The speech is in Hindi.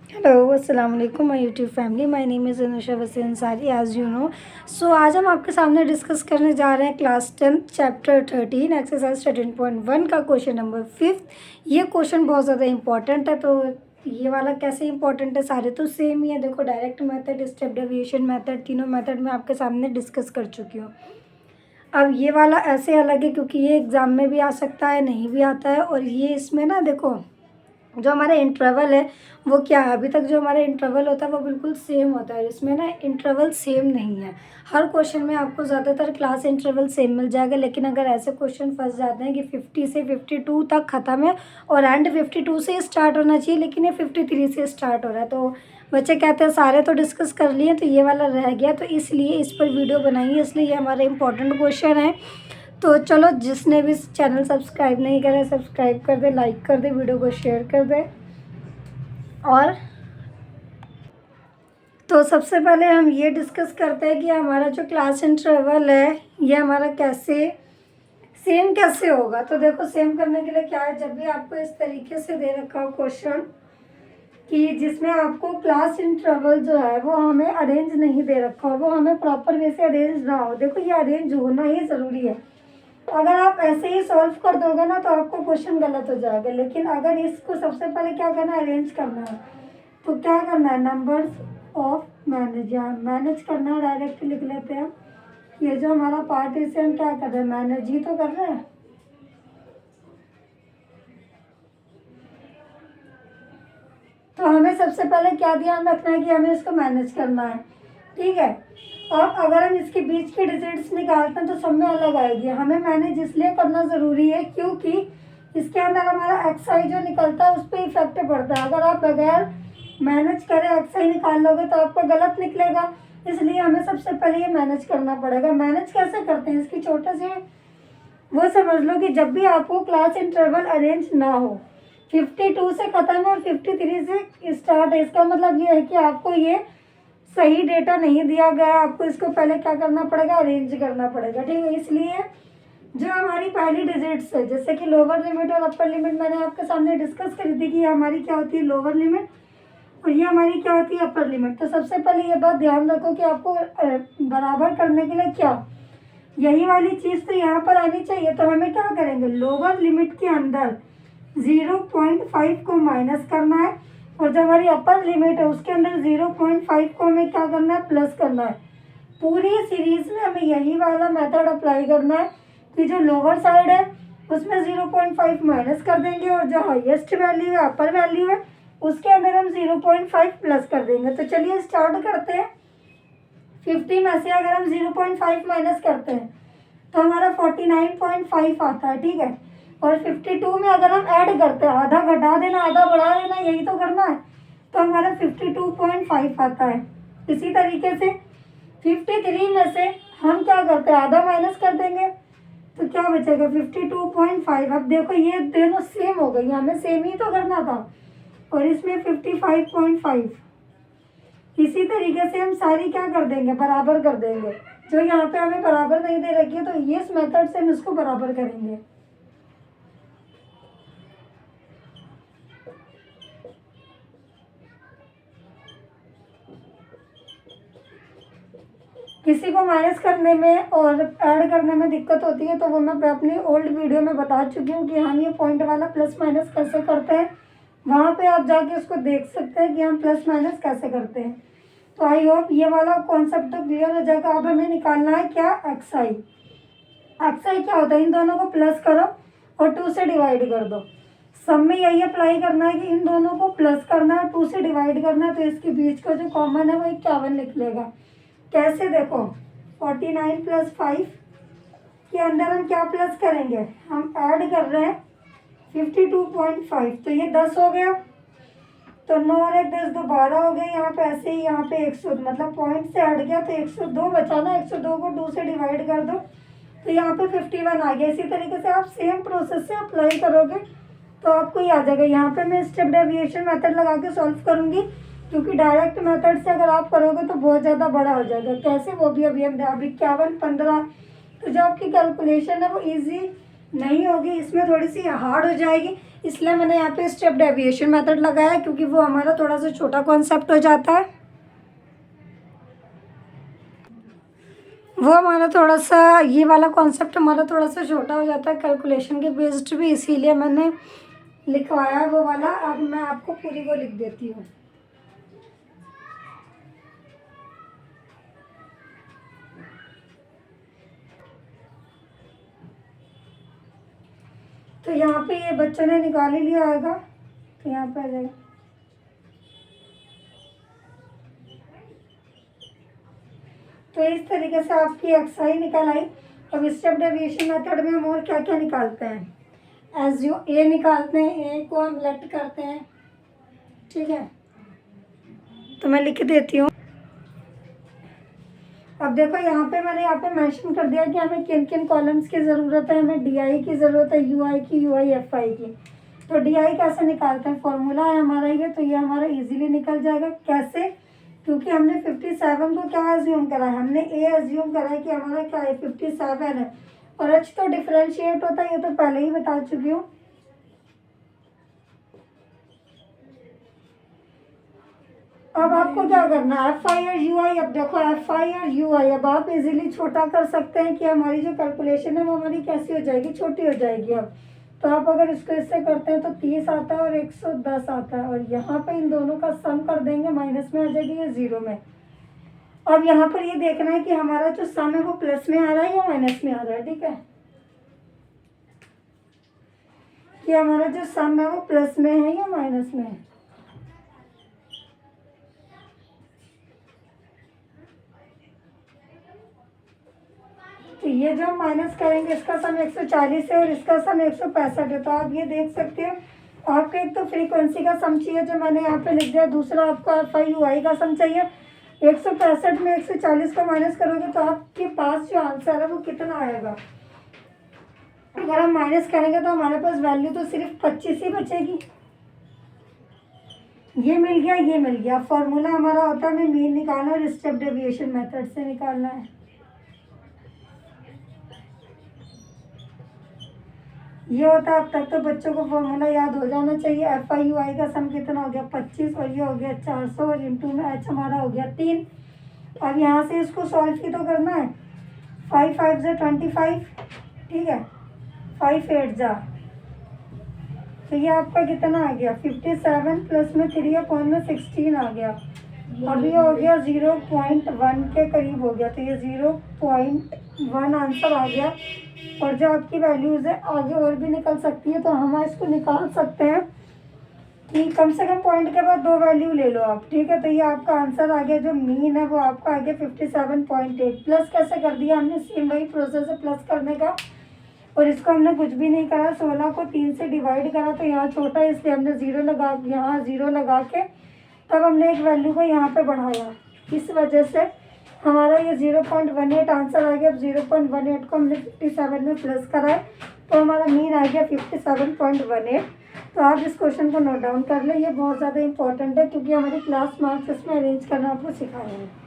हेलो अस्सलाम वालेकुम my YouTube family. My name is Anusha वसी अंसारी एज़ यू नो। सो आज हम आपके सामने डिस्कस करने जा रहे हैं क्लास 10 चैप्टर 13 एक्सरसाइज 13.1 का क्वेश्चन नंबर 5। ये क्वेश्चन बहुत ज़्यादा इंपॉर्टेंट है। तो ये वाला कैसे इंपॉर्टेंट है, सारे तो सेम ही है। देखो, direct method, step deviation method, तीनों मेथड मैं आपके सामने डिस्कस कर चुकी हूँ। अब ये वाला ऐसे अलग है क्योंकि ये एग्ज़ाम में भी आ सकता है, नहीं भी आता है। और ये इसमें ना देखो, जो हमारा इंटरवल है वो क्या है, अभी तक जो हमारा इंटरवल होता है वो बिल्कुल सेम होता है। इसमें ना इंटरवल सेम नहीं है। हर क्वेश्चन में आपको ज़्यादातर क्लास इंटरवल सेम मिल जाएगा, लेकिन अगर ऐसे क्वेश्चन फंस जाते हैं कि 50 से 52 तक ख़त्म है और एंड 52 से स्टार्ट होना चाहिए, लेकिन ये 53 से स्टार्ट हो रहा है, तो बच्चे कहते हैं सारे तो डिस्कस कर लिए तो ये वाला रह गया, तो इसलिए इस पर वीडियो बनाई है। इसलिए ये हमारा इंपॉर्टेंट क्वेश्चन है। तो चलो, जिसने भी चैनल सब्सक्राइब नहीं करा सब्सक्राइब कर दे, लाइक कर दे, वीडियो को शेयर कर दे। और तो सबसे पहले हम ये डिस्कस करते हैं कि हमारा जो क्लास इंटरवल है ये हमारा कैसे होगा। तो देखो, सेम करने के लिए क्या है, जब भी आपको इस तरीके से दे रखा हो क्वेश्चन कि जिसमें आपको क्लास इंटरवल जो है वो हमें अरेंज नहीं दे रखा हो, वो हमें प्रॉपर वे से अरेंज ना हो। देखो, ये अरेंज होना ही ज़रूरी है। अगर आप ऐसे ही सॉल्व कर दोगे ना तो आपको क्वेश्चन गलत हो जाएगा। लेकिन अगर इसको सबसे पहले क्या करना है, अरेंज करना है। तो क्या करना है, नंबर्स ऑफ मैनेज, या मैनेज करना है, डायरेक्ट लिख लेते हैं। ये जो हमारा पार्ट है इसे हम क्या कर रहे हैं, मैनेज ही तो कर रहे हैं। तो हमें सबसे पहले क्या ध्यान रखना है कि हमें इसको मैनेज करना है, ठीक है। और अगर हम इसके बीच के डिजिट्स निकालते हैं तो सब में अलग आएगी। हमें मैनेज इसलिए करना ज़रूरी है क्योंकि इसके अंदर हमारा एक्स आई जो निकलता है उस पर इफेक्ट पड़ता है। अगर आप बगैर मैनेज करे एक्स आई निकाल लोगे तो आपको गलत निकलेगा। इसलिए हमें सबसे पहले ये मैनेज करना पड़ेगा। मैनेज कैसे करते हैं, इसकी छोटे से वो समझ लो कि जब भी आपको क्लास इंटरवल अरेंज ना हो, 52 से ख़त्म है और 53 से स्टार्ट है, इसका मतलब ये है कि आपको ये सही डेटा नहीं दिया गया है। आपको इसको पहले क्या करना पड़ेगा, अरेंज करना पड़ेगा, ठीक है। इसलिए जो हमारी पहली डिजिट्स है, जैसे कि लोअर लिमिट और अपर लिमिट, मैंने आपके सामने डिस्कस करी थी कि ये हमारी क्या होती है, लोअर लिमिट, और ये हमारी क्या होती है, अपर लिमिट। तो सबसे पहले ये बात ध्यान रखो कि आपको बराबर करने के लिए क्या, यही वाली चीज़ तो यहाँ पर आनी चाहिए। तो हमें क्या करेंगे, लोअर लिमिट के अंदर 0.5 को माइनस करना है, और जो हमारी अपर लिमिट है उसके अंदर 0.5 को हमें क्या करना है, प्लस करना है। पूरी सीरीज में हमें यही वाला मेथड अप्लाई करना है कि जो लोअर साइड है उसमें 0.5 माइनस कर देंगे, और जो हाईएस्ट वैल्यू है, अपर वैल्यू है, उसके अंदर हम 0.5 प्लस कर देंगे। तो चलिए स्टार्ट करते हैं। 50 में से अगर हम 0.5 माइनस करते हैं तो हमारा 49.5 आता है, ठीक है। और 52 में अगर हम ऐड करते हैं, आधा घटा देना आधा बढ़ा देना, यही तो करना है, तो हमारा 52.5 आता है। इसी तरीके से 53 में से हम क्या करते हैं, आधा माइनस कर देंगे, तो क्या बचेगा, 52.5। अब देखो, ये दोनों सेम हो गई, हमें सेम ही तो करना था। और इसमें 55.5। इसी तरीके से हम सारी क्या कर देंगे, बराबर कर देंगे। जो यहाँ पे हमें बराबर नहीं दे रखी है तो ये इस मेथड से हम इसको बराबर करेंगे। किसी को माइनस करने में और ऐड करने में दिक्कत होती है तो वो मैं अपनी ओल्ड वीडियो में बता चुकी हूँ कि हम ये पॉइंट वाला प्लस माइनस कैसे करते हैं। वहाँ पे आप जाके उसको देख सकते हैं कि हम प्लस माइनस कैसे करते हैं। तो आई होप ये वाला कॉन्सेप्ट तो क्लियर हो जाएगा। अब हमें निकालना है क्या, एक्स आई। एक्स आई क्या होता है, इन दोनों को प्लस करो और 2 से डिवाइड कर दो। सब में यही अप्लाई करना है कि इन दोनों को प्लस करना है, 2 से डिवाइड करना है, तो इसके बीच का जो कॉमन है वो 51 लिख लेगा। कैसे, देखो, 49 प्लस 5 के अंदर हम क्या प्लस करेंगे, हम ऐड कर रहे हैं 52.5, तो ये 10 हो गया। तो 9 और 1 10, 12 हो गए। यहाँ पे ऐसे ही, यहाँ पे 100, मतलब पॉइंट से हट गया तो 102 बचा ना, 102 को 2 से डिवाइड कर दो तो यहाँ पे 51 आ गया। इसी तरीके से आप सेम प्रोसेस से अप्लाई करोगे तो आपको ही आ जाएगा। यहाँ पे मैं स्टेप डेविएशन मेथड लगा के सॉल्व करूँगी, क्योंकि डायरेक्ट मेथड से अगर आप करोगे तो बहुत ज़्यादा बड़ा हो जाएगा। कैसे, वो भी अभी हम 51 15, तो जो आपकी कैलकुलेशन है वो ईजी नहीं होगी, इसमें थोड़ी सी हार्ड हो जाएगी। इसलिए मैंने यहाँ पे स्टेप डेविएशन मेथड लगाया है, क्योंकि वो हमारा थोड़ा सा छोटा कॉन्सेप्ट हो जाता है। वो हमारा थोड़ा सा, ये वाला कॉन्सेप्ट हमारा थोड़ा सा छोटा हो जाता है कैलकुलेशन के बेस्ड भी, इसीलिए मैंने लिखवाया है वो वाला। अब मैं आपको पूरी वो लिख देती हूँ। तो यहाँ पे ये बच्चों ने निकाल ही लिया आएगा, तो यहाँ पे आ जाएगा। तो इस तरीके से आपकी एक्साई निकल आई। अब स्टेप डेविएशन मेथड में हम और क्या क्या निकालते हैं, एज यू ए निकालते हैं, ए को हम लेट करते हैं, ठीक है। तो मैं लिख देती हूँ। अब देखो मैंने यहाँ पे मेंशन कर दिया कि हमें किन किन कॉलम्स की ज़रूरत है। हमें DI की ज़रूरत है, UI की, UI FI की। तो DI कैसे निकालते हैं, फॉर्मूला है हमारा ये, तो ये हमारा इजीली निकल जाएगा। कैसे, क्योंकि हमने 57 को क्या एज्यूम करा है, हमने A एज्यूम करा है कि हमारा क्या है 57 है, और H तो डिफ्रेंशिएट होता है, ये तो पहले ही बता चुकी हूँ। अब आपको क्या करना है, FI और UI। अब देखो FI और UI अब आप इजीली छोटा कर सकते हैं कि हमारी जो कैलकुलेशन है वो हमारी कैसी हो जाएगी, छोटी हो जाएगी। अब तो आप अगर इसको इससे करते हैं तो 30 आता है और 110 आता है, और यहाँ पे इन दोनों का सम कर देंगे, माइनस में आ जाएगी या 0 में। अब यहाँ पर ये देखना है कि हमारा जो सम है वो प्लस में आ रहा है या माइनस में आ रहा है, ठीक है। कि हमारा जो सम है वो प्लस में है या माइनस में है। तो ये जो हम माइनस करेंगे, इसका सम 140 है और इसका सम 165 है। तो आप ये देख सकते हो, आपको एक तो फ्रीक्वेंसी का सम चाहिए जो मैंने यहाँ पे लिख दिया, दूसरा आपको FI UI का सम चाहिए। 165 में 140 को माइनस करोगे तो आपके पास जो आंसर है वो कितना आएगा। अगर हम माइनस करेंगे तो हमारे पास वैल्यू तो सिर्फ 25 ही बचेगी। ये मिल गया, ये मिल गया। फॉर्मूला हमारा होता है, हमें मीन निकालना और स्टेप डेविएशन मेथड से निकालना है। ये होता है। अब तक तो बच्चों को फॉर्मूला याद हो जाना चाहिए। FI UI का सम कितना हो गया 25, और ये हो गया 400, और इंटू में H हमारा हो गया 3। अब यहाँ से इसको सॉल्व ही तो करना है। 5 5 से 25, ठीक है, 5 8 जा, तो ये आपका कितना आ गया 57 प्लस में 3 अपॉन में 16 आ गया। अब ये हो गया 0.1 के करीब हो गया, तो ये 0.1 आंसर आ गया। और जो आपकी वैल्यूज़ है आगे और भी निकल सकती है, तो हम इसको निकाल सकते हैं कि कम से कम पॉइंट के बाद 2 वैल्यू ले लो आप, ठीक है। तो ये आपका आंसर आ गया, जो मीन है वो आपका आ गया 57.8। प्लस कैसे कर दिया हमने, सेम वही प्रोसेस है प्लस करने का, और इसको हमने कुछ भी नहीं करा, 16 को 3 से डिवाइड करा, तो यहाँ छोटा है इसलिए हमने 0 लगा, यहाँ 0 लगा के तब हमने एक वैल्यू को यहाँ पे बढ़ाया। इस वजह से हमारा ये 0.18 आंसर आ गया। अब 0.18 को हमने 57 में प्लस कराए, तो हमारा मीन आ गया 57.18। तो आप इस क्वेश्चन को नोट डाउन कर लें, ये बहुत ज़्यादा इंपॉर्टेंट है, क्योंकि हमारी क्लास मार्क्स इसमें अरेंज करना आपको सिखाएंगे।